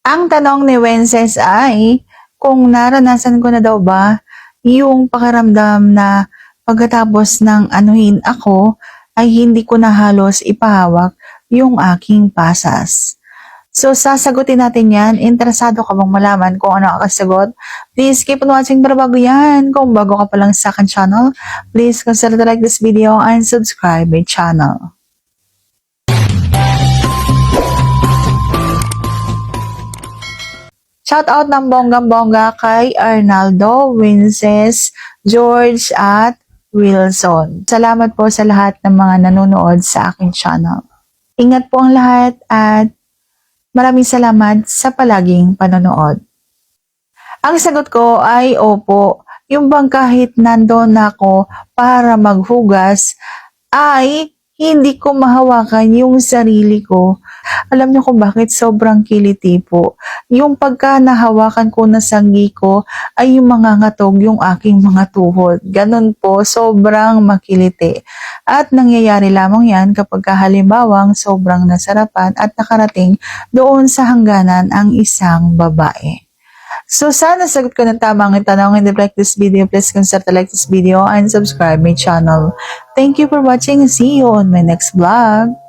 Ang tanong ni Wences ay kung naranasan ko na daw ba yung pakiramdam na pagkatapos ng anuhin ako ay hindi ko na halos ipahawak yung aking pasas. So, sasagutin natin yan. Interesado ka bang malaman kung ano ang kasagot? Please keep on watching para bago yan. Kung bago ka pa lang sa akin channel, please consider to like this video and subscribe my channel. Shoutout ng bonggang-bongga kay Arnaldo, Winces, George at Wilson. Salamat po sa lahat ng mga nanonood sa aking channel. Ingat po ang lahat at maraming salamat sa palaging panonood. Ang sagot ko ay opo. Yung bang kahit nandun ako para maghugas ay hindi ko mahawakan yung sarili ko. Alam niyo kung bakit sobrang kiliti po. Yung pagka nahawakan ko na sanggi ko ay yung mga ngatog yung aking mga tuhod. Ganon po, sobrang makiliti. At nangyayari lamang yan kapag halimbawang sobrang nasarapan at nakarating doon sa hangganan ang isang babae. So, sana sagot ko ng tama ang tanong. And if you like this video, please consider to like this video and subscribe my channel. Thank you for watching. See you on my next vlog.